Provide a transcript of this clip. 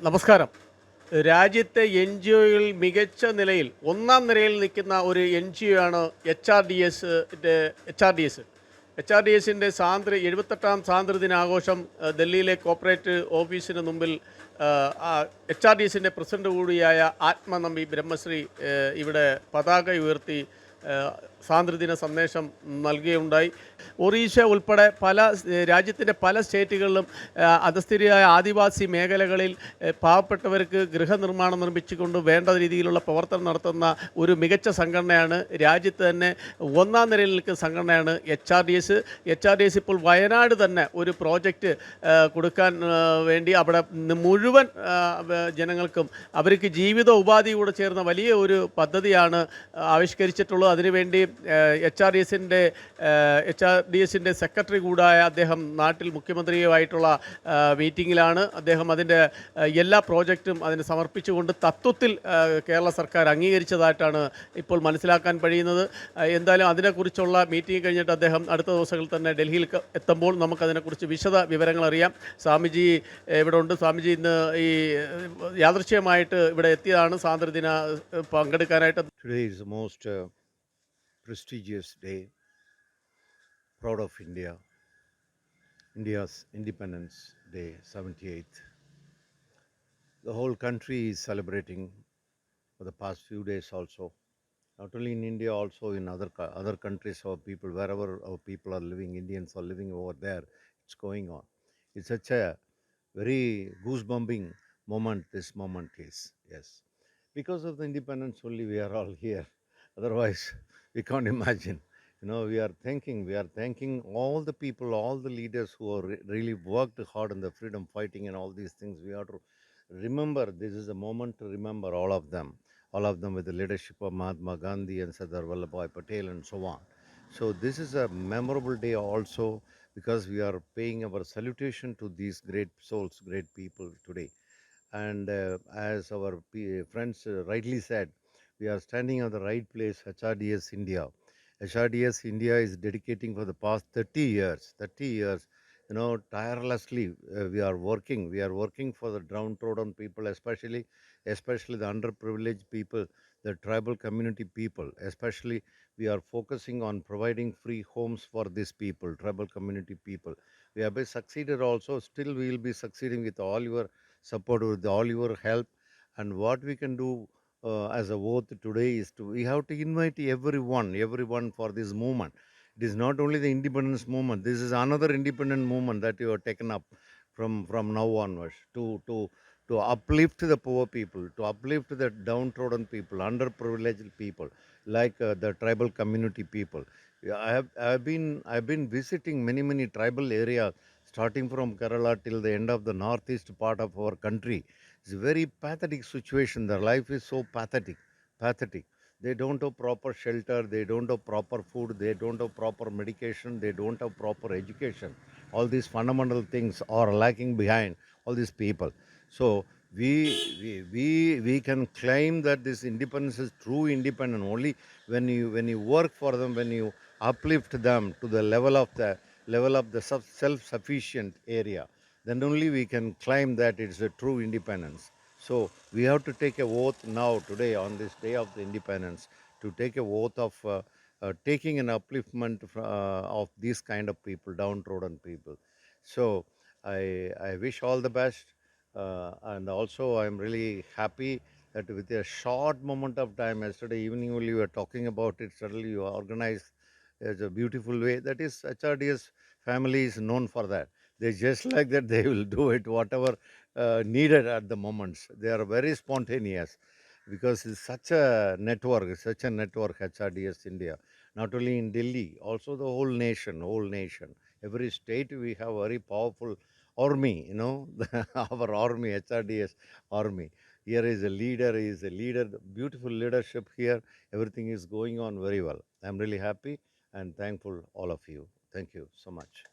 നമസ്കാരം. രാജ്യത്തെ എൻ.ജി.ഒയിൽ മികച്ച നിലയിൽ ഒന്നാം നിരയിൽ നിൽക്കുന്ന ഒരു എൻ.ജി.ഒ ആണ് എച്ച്.ആർ.ഡി.എസ്. എച്ച്.ആർ.ഡി.എസിൻ്റെ 78ാം സ്വാതന്ത്ര്യദിനാഘോഷം ഡൽഹിയിലെ കോർപ്പറേറ്റ് ഓഫീസിന് മുമ്പിൽ എച്ച്.ആർ.ഡി.എസിൻ്റെ പ്രസിഡന്റ് കൂടിയായ ആത്മനമ്പി ബ്രഹ്മശ്രീ ഇവിടെ പതാക ഉയർത്തി സ്വാതന്ത്ര്യദിന സന്ദേശം നൽകുകയുണ്ടായി. ഒറീസ ഉൾപ്പെടെ രാജ്യത്തിൻ്റെ പല സ്റ്റേറ്റുകളിലും അധസ്ഥിതരായ ആദിവാസി മേഖലകളിൽ പാവപ്പെട്ടവർക്ക് ഗൃഹനിർമ്മാണം നിർമ്മിച്ചുകൊണ്ട് വേണ്ട രീതിയിലുള്ള പ്രവർത്തനം നടത്തുന്ന ഒരു മികച്ച സംഘടനയാണ്, രാജ്യത്ത് തന്നെ ഒന്നാം നിരയിൽ നിൽക്കുന്ന സംഘടനയാണ് എച്ച്.ആർ.ഡി.എസ്. എച്ച്.ആർ.ഡി.എസ് ഇപ്പോൾ വയനാട് തന്നെ ഒരു പ്രോജക്റ്റ് കൊടുക്കാൻ വേണ്ടി അവിടെ മുഴുവൻ ജനങ്ങൾക്കും അവർക്ക് ജീവിത ഉപാധി കൂടെ ചേർന്ന വലിയ ഒരു പദ്ധതിയാണ് ആവിഷ്കരിച്ചിട്ടുള്ളത്. അതിനുവേണ്ടി എച്ച്.ആർ.ഡി.എസിൻ്റെ സെക്രട്ടറി കൂടായ അദ്ദേഹം നാട്ടിൽ മുഖ്യമന്ത്രിയുമായിട്ടുള്ള മീറ്റിങ്ങിലാണ്. അദ്ദേഹം അതിൻ്റെ എല്ലാ പ്രോജക്റ്റും അതിന് സമർപ്പിച്ചുകൊണ്ട് തത്വത്തിൽ കേരള സർക്കാർ അംഗീകരിച്ചതായിട്ടാണ് ഇപ്പോൾ മനസ്സിലാക്കാൻ കഴിയുന്നത്. എന്തായാലും അതിനെക്കുറിച്ചുള്ള മീറ്റിംഗ് കഴിഞ്ഞിട്ട് അദ്ദേഹം അടുത്ത ദിവസങ്ങളിൽ തന്നെ ഡൽഹിയിൽ എത്തുമ്പോൾ നമുക്കതിനെക്കുറിച്ച് വിശദ വിവരങ്ങൾ അറിയാം. സ്വാമിജി ഇവിടെ ഉണ്ട്. സ്വാമിജി ഇന്ന് ഈ യാദൃശ്ചികമായിട്ട് ഇവിടെ എത്തിയതാണ് സ്വാതന്ത്ര്യദിന പങ്കെടുക്കാനായിട്ട്. Today is the most prestigious day, proud of India, India's Independence Day, 78th. The whole country is celebrating for the past few days also. Not only in India, also in other countries, our people, wherever our people are living, Indians are living over there, it's going on. It's such a very goosebumping moment, this moment is, yes. Because of the independence only we are all here. Otherwise, we can't imagine. We are thanking all the people, all the leaders who have really worked hard in the freedom fighting and all these things. We have to remember, this is a moment to remember all of them with the leadership of Mahatma Gandhi and Sardar Vallabhbhai Patel and so on. So this is a memorable day also, because we are paying our salutation to these great souls, great people today. And as our friends rightly said, we are standing on the right place, HRDS India. HRDS India is dedicating for the past 30 years, tirelessly we are working for the downtrodden people, especially the underprivileged people, the tribal community people. Especially we are focusing on providing free homes for these people, tribal community people. We have been succeeded also, still we will be succeeding with all your support, with all your help. And what we can do as a vote today is we have to invite everyone for this movement. It is not only the independence movement, this is another independent movement that you have taken up from now onwards to uplift the poor people, to uplift the downtrodden people, underprivileged people, like the tribal community people. Yeah, I've been visiting many tribal areas, starting from Kerala till the end of the northeast part of our country. It's a very pathetic situation. Their life is so pathetic. They don't have proper shelter, they don't have proper food, they don't have proper medication, they don't have proper education. All these fundamental things are lacking behind all these people. So we can claim that this independence is true independence only when you work for them, when you uplift them to the level of the self-sufficient area, then only we can claim that it's a true independence. So we have to take a oath now, today, on this day of the independence, to take a oath of taking an upliftment of these kind of people, downtrodden people. So I wish all the best, and also I'm really happy that with a short moment of time, yesterday evening only we were talking about it, suddenly you organized as a beautiful way. That is, HRDS family is known for that. They just like that, they will do it, whatever needed at the moments. They are very spontaneous, because it's such a network, HRDS India. Not only in Delhi, also the whole nation. Every state we have very powerful army, our army, HRDS army. Here is a leader, beautiful leadership here. Everything is going on very well. I'm really happy and thankful all of you. Thank you so much.